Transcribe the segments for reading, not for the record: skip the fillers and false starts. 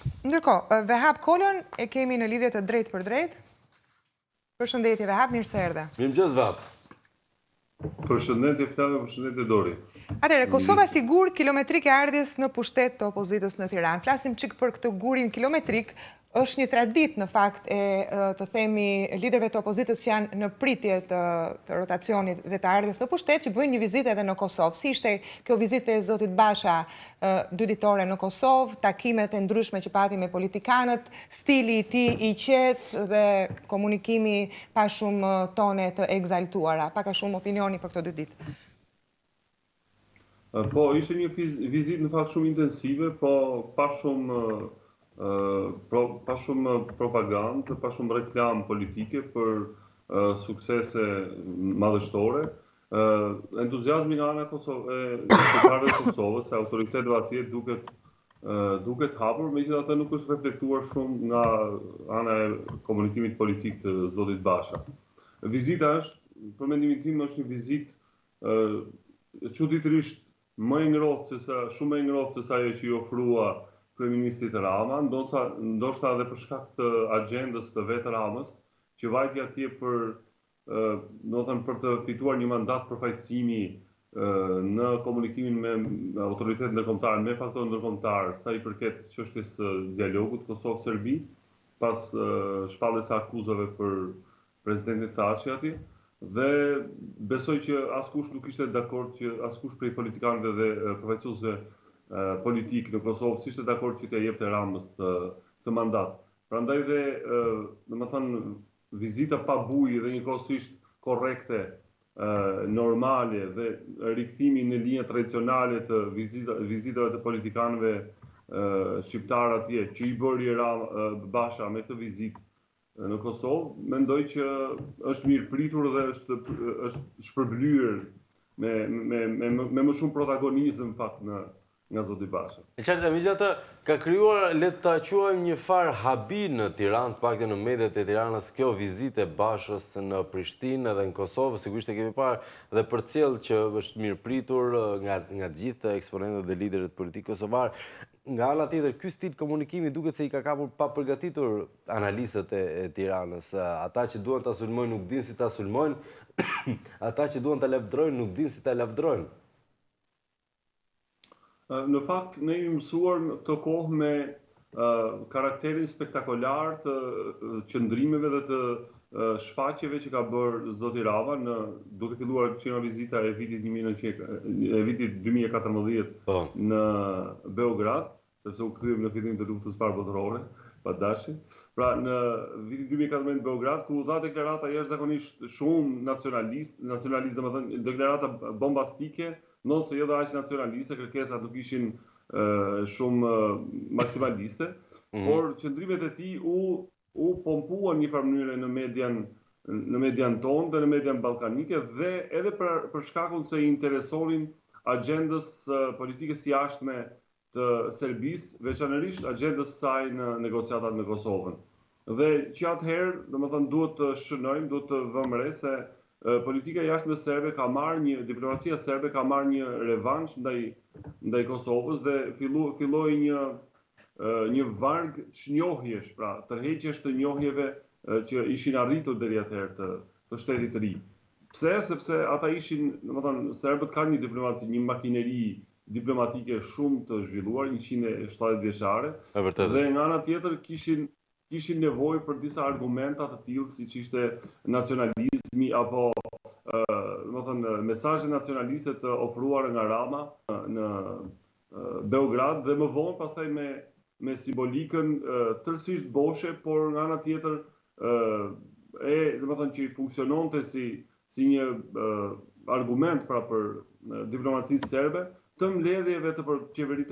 Ndërkohë, Vehap Kolën e kemi në lidhje të drejtë për drejtë. Përshëndetje Vehap, mirë se erdhe. Mirëmëngjes Vehap. Përshëndetje Flavia, përshëndetje Dori. Atëherë, Kosova sigur kilometrik e ardhjes në pushtet të opozitës në Tiranë. Flasim çik për këtë gurin kilometrik. Është një traditë në fakt e të themi liderëve të opozitës që janë në pritje të rotacionit dhe të ardhjes në pushtet që bëjnë një vizitë edhe në Kosovë. Si ishte kjo vizitë e zotit Basha 2 ditore në Kosovë, takimet e ndryshme që pati me politikanët, stili i tij i qetë dhe komunikimi pa shumë tone të egzaltuara. Pak a shumë opinioni për këto 2 ditë. Po, ishte një vizitë në fakt shumë intensive, po pa shumë propagandë, pa shumë reklam politike për suksese madhështore. Entuziazmi nga ana e qytetarëve të Kosovës, se autoritetëve atje duket hapur, megjithatë nuk është reflektuar shumë nga ana e komunikimit politik të zotit Basha. Vizita është, për mendimin tim, është një vizitë çuditërisht më e ngrohtë shumë më e ngrohtë se sa ajo që i ofrua kryeministit Rama, ndoshta edhe për shkak të agjendës të vetë Ramës, që vajti atje për të fituar një mandat përfaqësimi në komunikimin me autoritetet ndërkombëtare, me faktorë ndërkombëtar, sa i përket çështjes së dialogut Kosovë-Serbi, pas shpalljes së akuzave për presidentin Thaçi atje. Dhe besoj që askush nuk ishte dakord që askush prej politikanëve dhe përfaqësuesve politik në Kosovë s'ishte dakord që t'ia jepte Ramës të mandat. Prandaj dhe, domethënë, vizita pa bujë dhe njëkohësisht korrekte, normale dhe rikthimi në linja tradicionale të vizitave të politikanëve shqiptar atje, që i bëri Basha me këtë vizitë në Kosovë, mendoj që është mirë pritur dhe është shpërblyer me më shumë protagonizëm fakt nga zoti Basha. E qartë, megjithatë, ka krijuar, le ta quajmë, një farë habi në Tiranë, paktën në mediat e Tiranës, kjo vizitë e Bashës në Prishtinë dhe në Kosovë, sigurisht e kemi parë dhe përcjell që është mirë pritur nga të gjithë eksponentët dhe liderët politikë kosovar. Nga ana tjetër, ky stil komunikimi duket se i ka kapur pa përgatitur analistët e Tiranës. Ata që duan ta sulmojnë nuk dinë si ta sulmojnë, ata që duan ta lavdrojnë nuk dinë si ta lavdrojnë. Në fakt, ne jemi mësuar në këtë kohë me karakterin spektakolar të qëndrimeve dhe të shfaqjeve që ka bërë zoti Rama, duke filluar që nga vizita e vitit 2014 në Beograd, sepse u kthyem në fillim të luftës parë botërore, pa dashi. Pra, në vitin 2014 në Beograd, ku u dha deklarata jashtëzakonisht shumë nacionalist, domethënë deklarata bombastike, nëse jo dhe aq nacionaliste, kërkesat nuk ishin shumë maksimaliste, por qëndrimet e tij u pompuan një farë mënyre në median tonë dhe në median ballkanike dhe edhe për shkakun se i interesonin agjendës politikës jashtme të Serbisë, veçanërisht agjendës saj në negociatat me Kosovën. Dhe që atëherë, domethënë, duhet të shënojmë, duhet të vëmë re se politika jashtme serbe diplomacia serbe ka marrë një revansh ndaj Kosovës dhe filloi një varg çnjohjesh, pra tërheqjesh të njohjeve që ishin arritur deri atëherë të shtetit të ri. Pse? Sepse ata ishin, domethënë, serbët kanë një makineri diplomatike shumë të zhvilluar, 170 vjeçare, dhe nga ana tjetër kishin nevojë për disa argumenta të tillë siç ishte nacionalizmi apo domethënë mesazhe nacionaliste të ofruara nga Rama në Beograd dhe më vonë pastaj me simbolikën tërësisht boshe, por nga ana tjetër domethënë që funksiononte si një argument pra për diplomacisë serbe të mbledhjeve të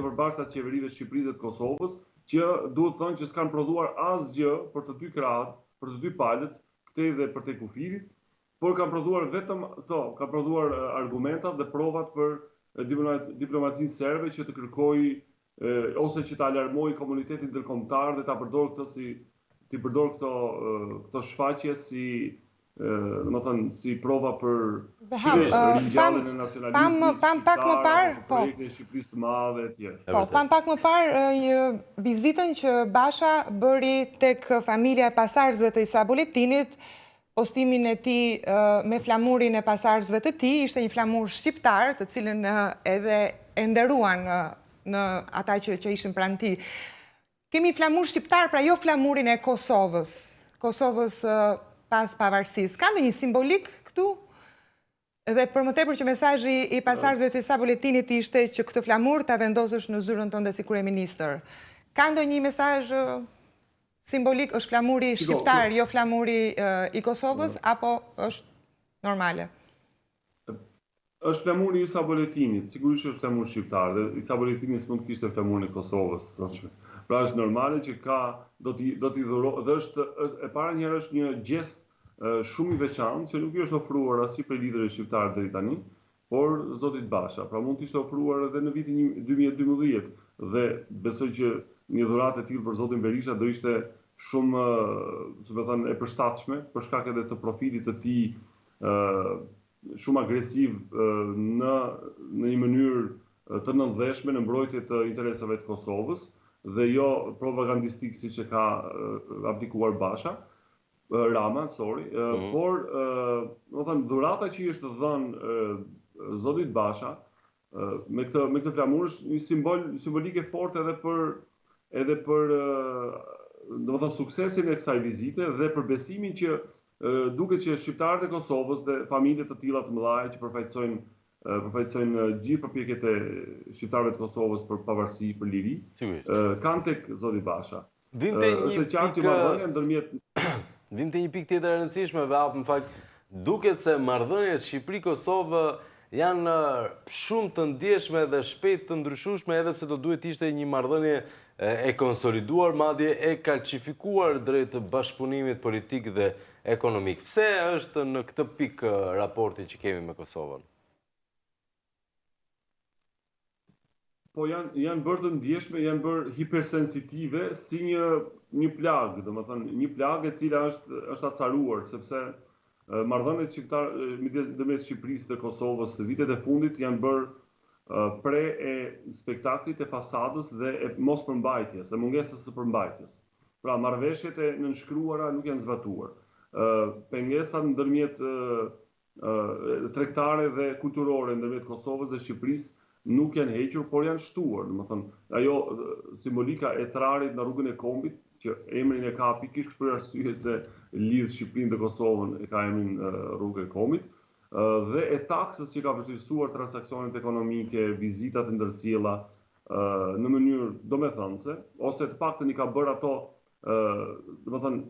përbashkëta të qeverive të Shqipërisë dhe të Kosovës, që duhet thënë që s'kan prodhuar asgjë për të dy krahët, për të dy palët, këtej dhe për te kufirit, por kanë prodhuar vetëm kanë prodhuar argumentat dhe provat për diplomacinë serbe që të kërkojë ose që ta alarmojë komunitetin ndërkombëtar dhe ta përdor këto këto shfaqje si më thënë, si prova për ringjalljen e nacionalizmit pam pak më parë, shqiptar, projekte e Shqipërisë së Madhe etj. Po, pam pak më parë vizitën që Basha bëri tek familja e pasardhësve të Isa Buletinit, postimin e tij me flamurin e pasardhësve të tij, ishte një flamur shqiptar, të cilën edhe e nderuan në ata që ishin pranë tij. Kemi flamur shqiptar, pra jo flamurin e Kosovës pas pavarësisë. Ka ndonjë simbolik këtu? Dhe për më tepër që mesazhi i pasardhësve të Isa Buletinit ishte që këtë flamur ta vendosësh në zyrën tënde si kryeministër. Ka ndonjë mesazh simbolik, është flamuri shqiptar, jo flamuri i Kosovës, apo është normale? Është flamuri i Isa Buletinit, sigurisht është flamur shqiptar, dhe Isa Buletini s'mund të kishte flamurin e Kosovës. Pra është normale që do t'i dhurojë, dhe është e para njëherë është një gjest shumë i veçantë që nuk i është ofruar as për liderët shqiptarë deri tani, por zotit Basha. Pra mund t'ishte ofruar edhe në vitin 2012 dhe besoj që një dhuratë e tillë për zotin Berisha do ishte shumë, si më thënë, e përshtatshme për shkak edhe të profitit të tij shumë agresiv në një mënyrë të nëndveshme në mbrojtje të interesave të Kosovës dhe jo propagandistik siç e ka aplikuar Rama, por do thënë dhurata që i është dhënë zotit Basha me këtë flamur është një simbolike fortë edhe për do të thënë suksesin e kësaj vizite dhe për besimin që duket që shqiptarët e Kosovës dhe familje të tilla të mëdha që përfaqësojnë gjithë përpjekjet e shqiptarëve të Kosovës për pavarësi, për liri, kanë tek zoti Basha. Është qartë që marrëdhënia ndërmjet Vim të një pikë tjetër e rëndësishme, në fakt, duket se marrëdhëniet Shqipëri-Kosovë janë shumë të ndjeshme dhe shpejt të ndryshueshme, edhe pse do duhet ishte një marrëdhënie e konsoliduar, madje e kalcifikuar drejt bashkëpunimit politik dhe ekonomik. Pse është në këtë pikë raporti që kemi me Kosovën? Po janë bërë të ndjeshme, janë bërë hipersensitive si një plagë, domethënë një plagë e cila është acaruar, sepse marrëdhëniet ndërmjet Shqipërisë dhe Kosovës të vitet e fundit janë bërë pre e spektaklit e fasadës dhe e mos përmbajtjes, e mungesës së përmbajtjes. Pra marrëveshjet e nënshkruara nuk janë zbatuar. Pengesat ndërmjet tregtare dhe kulturore ndërmjet Kosovës dhe Shqipërisë nuk janë hequr, por janë shtuar. Domethënë, ajo simbolika e trarit në rrugën e Kombit, që emrin e ka pikërisht për arsye se lidh Shqipërinë dhe Kosovën, e ka emrin rrugë e Kombit, dhe e taksës që ka vështirësuar transaksionet ekonomike, vizitat e ndërsjella në mënyrë domethënëse, ose të paktën i ka bërë ato, domethënë,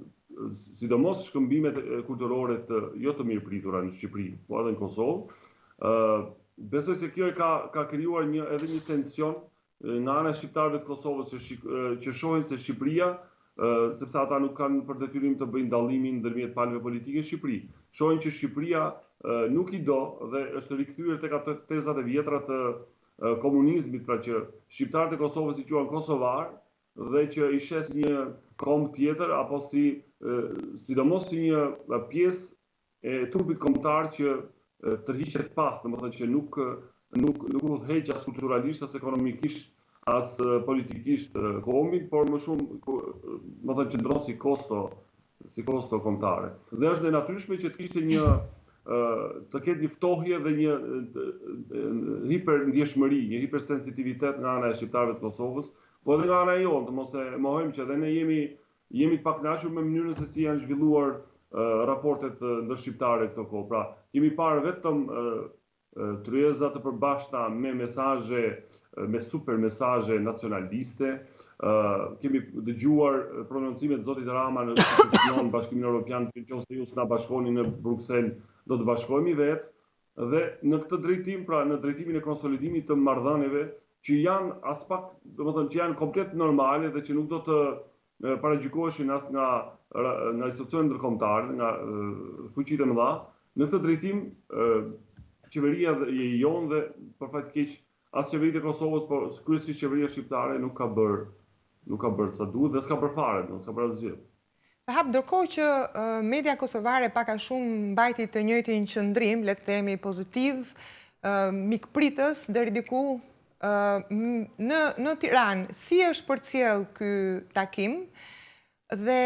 sidomos shkëmbimet kulturore jo të mirëpritura në Shqipëri, po edhe në Kosovë. Besoj se kjo ka krijuar edhe një tension nga ana e shqiptarëve të Kosovës që shohin se Shqipëria, sepse ata nuk kanë për detyrim të bëjnë dallimin ndërmjet palëve politike në Shqipëri. Shohin që Shqipëria nuk i do dhe është rikthyer tek ato tezat e vjetra të komunizmit, pra që shqiptarët e Kosovës i quajnë kosovar dhe që i shes një komb tjetër apo sidomos si një pjesë e trupit kombëtar që tërhiqet pas, domethënë që nuk udhëheq as kulturalisht, as ekonomikisht, as politikisht kombin, por më shumë domethënë qëndron si kosto kombëtare. Dhe është e natyrshme që të kishte të ketë një ftohje dhe një hiperndjeshmëri, një hipersensitivitet nga ana e shqiptarëve të Kosovës, po edhe nga ana jonë, të mos e mohojmë që edhe ne jemi të pakënaqur me mënyrën se si janë zhvilluar raportet ndërshqiptare këto kohë. Pra, kemi parë vetëm tryeza të përbashkëta me mesazhe, me super mesazhe nacionaliste. Kemi dëgjuar prononcimet të zotit Rama në institucion Bashkimin Evropian, që nëse ju s'na bashkoni në Bruksel, do të bashkohemi vetë. Dhe në këtë drejtim, pra në drejtimin e konsolidimit të marrëdhënieve që janë as pak, domethënë që janë komplet normale dhe që nuk do të paragjykoheshin as nga institucionet ndërkombëtare, nga fuqitë e mëdha. Në këtë drejtim, qeveria e jonë dhe për fat keq as qeveritë e Kosovës, por kryesisht qeveria shqiptare nuk ka bërë sa duhet dhe s'ka bërë fare, s'ka bërë asgjë. Ndërkohë që media kosovare paka shumë mbajti të njëjtin qëndrim, le të themi pozitiv, mikpritës deri diku në Tiranë, si është përcjell ky takim dhe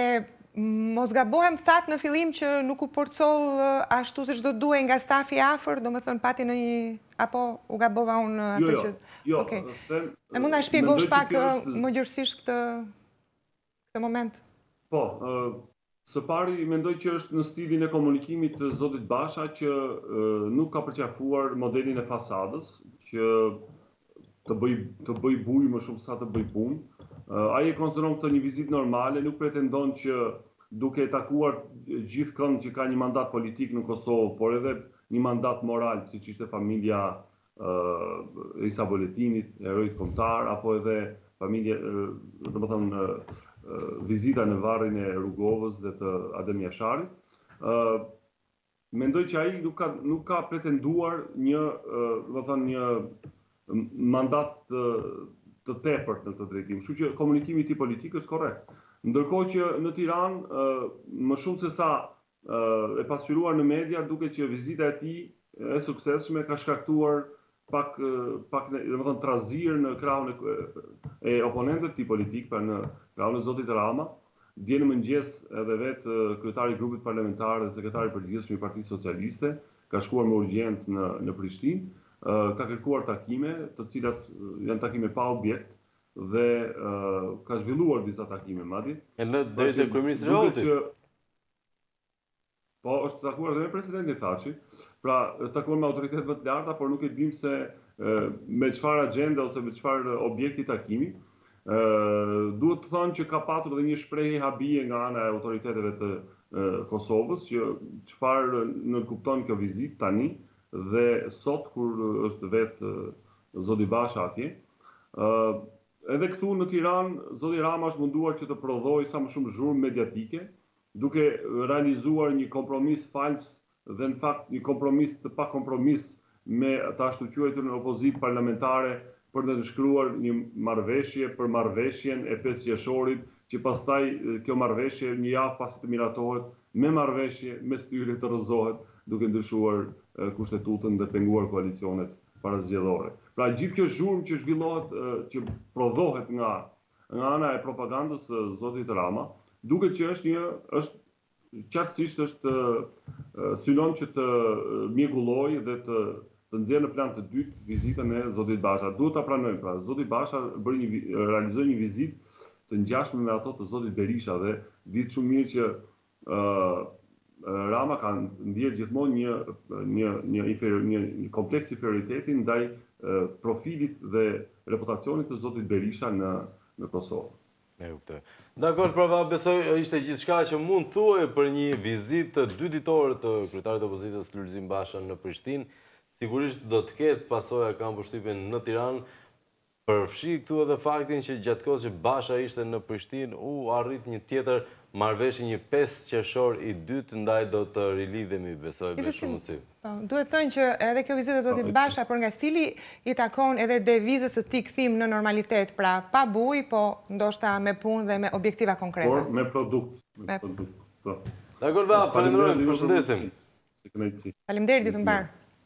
mos gabohem, thatë në fillim që nuk u porcoll ashtu siç do duhej nga stafi afër, domethënë pati në një apo u gabova unë atë që. Jo. Okej. E mund ta shpjegosh pak më gjërësisht këtë moment? Po, së pari mendoj që është në stilin e komunikimit të zotit Basha që nuk ka përqafuar modelin e fasadës, që të bëj buj më shumë sa të bëj punë. Ai e konsideron këtë një vizitë normale, nuk pretendon që duke takuar gjithëkënd që ka një mandat politik në Kosovë, por edhe një mandat moral, siç ishte familja Isa Boletinit, heroit kombëtar, apo edhe familja, domethënë vizita në varrin e Rrugovës dhe të Adem Jasharit. Mendoj që ai nuk ka pretenduar një mandat të tepërt në këtë drejtim. Kështu që komunikimi i tij politik është korrekt. Ndërkohë që në Tiranë, më shumë se sa e pasqyruar në media, duket që vizita e tij e suksesshme ka shkaktuar pak domethënë trazir në krahun e oponentëve të tij politik, pra në krahun e zotit Rama. Dje në mëngjes edhe vetë kryetari i grupit parlamentar dhe sekretari i përgjithshëm i Partisë Socialiste ka shkuar me urgjencë në Prishtinë. Ka kërkuar takime, të cilat janë takime pa objekt dhe ka zhvilluar disa takime madje. Edhe deri te kryeministri Hoti. Po, është takuar dhe me presidentin Thaçi, pra takuar me autoritetet më të larta, por nuk e dim se me çfarë agjende ose me çfarë objekti takimi. Duhet të thonë që ka patur edhe një shprehje habie nga ana e autoriteteve të Kosovës, që çfarë nënkupton kjo vizitë tani. Dhe sot, kur është vetë zoti Basha atje, edhe këtu në Tiranë, zoti Rama është munduar që të prodhojë sa më shumë zhurmë mediatike, duke realizuar një kompromis fals dhe në fakt një kompromis të pa kompromis me të ashtu quajtur në opozitë parlamentare për të nënshkruar një marrëveshje për marrëveshjen e 5 qershorit, që pastaj kjo marrëveshje një javë pasi të miratohet me marrëveshje, me styrje të rrëzohet, duke ndryshuar kushtetutën dhe penguar koalicionet parazgjedhore. Pra gjithë kjo zhurmë që zhvillohet, që prodhohet nga ana e propagandës së zotit Rama, duket që është qartësisht synon që të mjegullojë dhe të nxjerrë në plan të dytë vizitën e zotit Basha. Duhet ta pranojmë, pra zoti Basha realizoi një vizitë të ngjashme me ato të zotit Berisha dhe ditë shumë mirë që Rama ka ndjerë gjithmonë një kompleks inferioriteti ndaj profilit dhe reputacionit të zotit Berisha në Kosovë. Dakor, prava, besoj ishte gjithçka që mund thuaj për një vizitë 2 ditore të kryetarit të opozitës Lulzim Basha në Prishtinë. Sigurisht do të ketë pasoja, kam përshtypjen, në Tiranë. Përfshi këtu edhe faktin që gjatë kohës që Basha ishte në Prishtinë, u arrit një tjetër marrëveshje, një 5 qershor i dytë, ndaj do të rilidhemi, besoj, me shumë mundësi. Duhet thënë që edhe kjo vizitë e zotit Basha, por nga stili i takon edhe devizës së tij kthim në normalitet, pra pa buj, po ndoshta me punë dhe me objektiva konkrete. Por me produkt. Dakor, falenderoj, përshëndesim. Faleminderit, ditë mbar.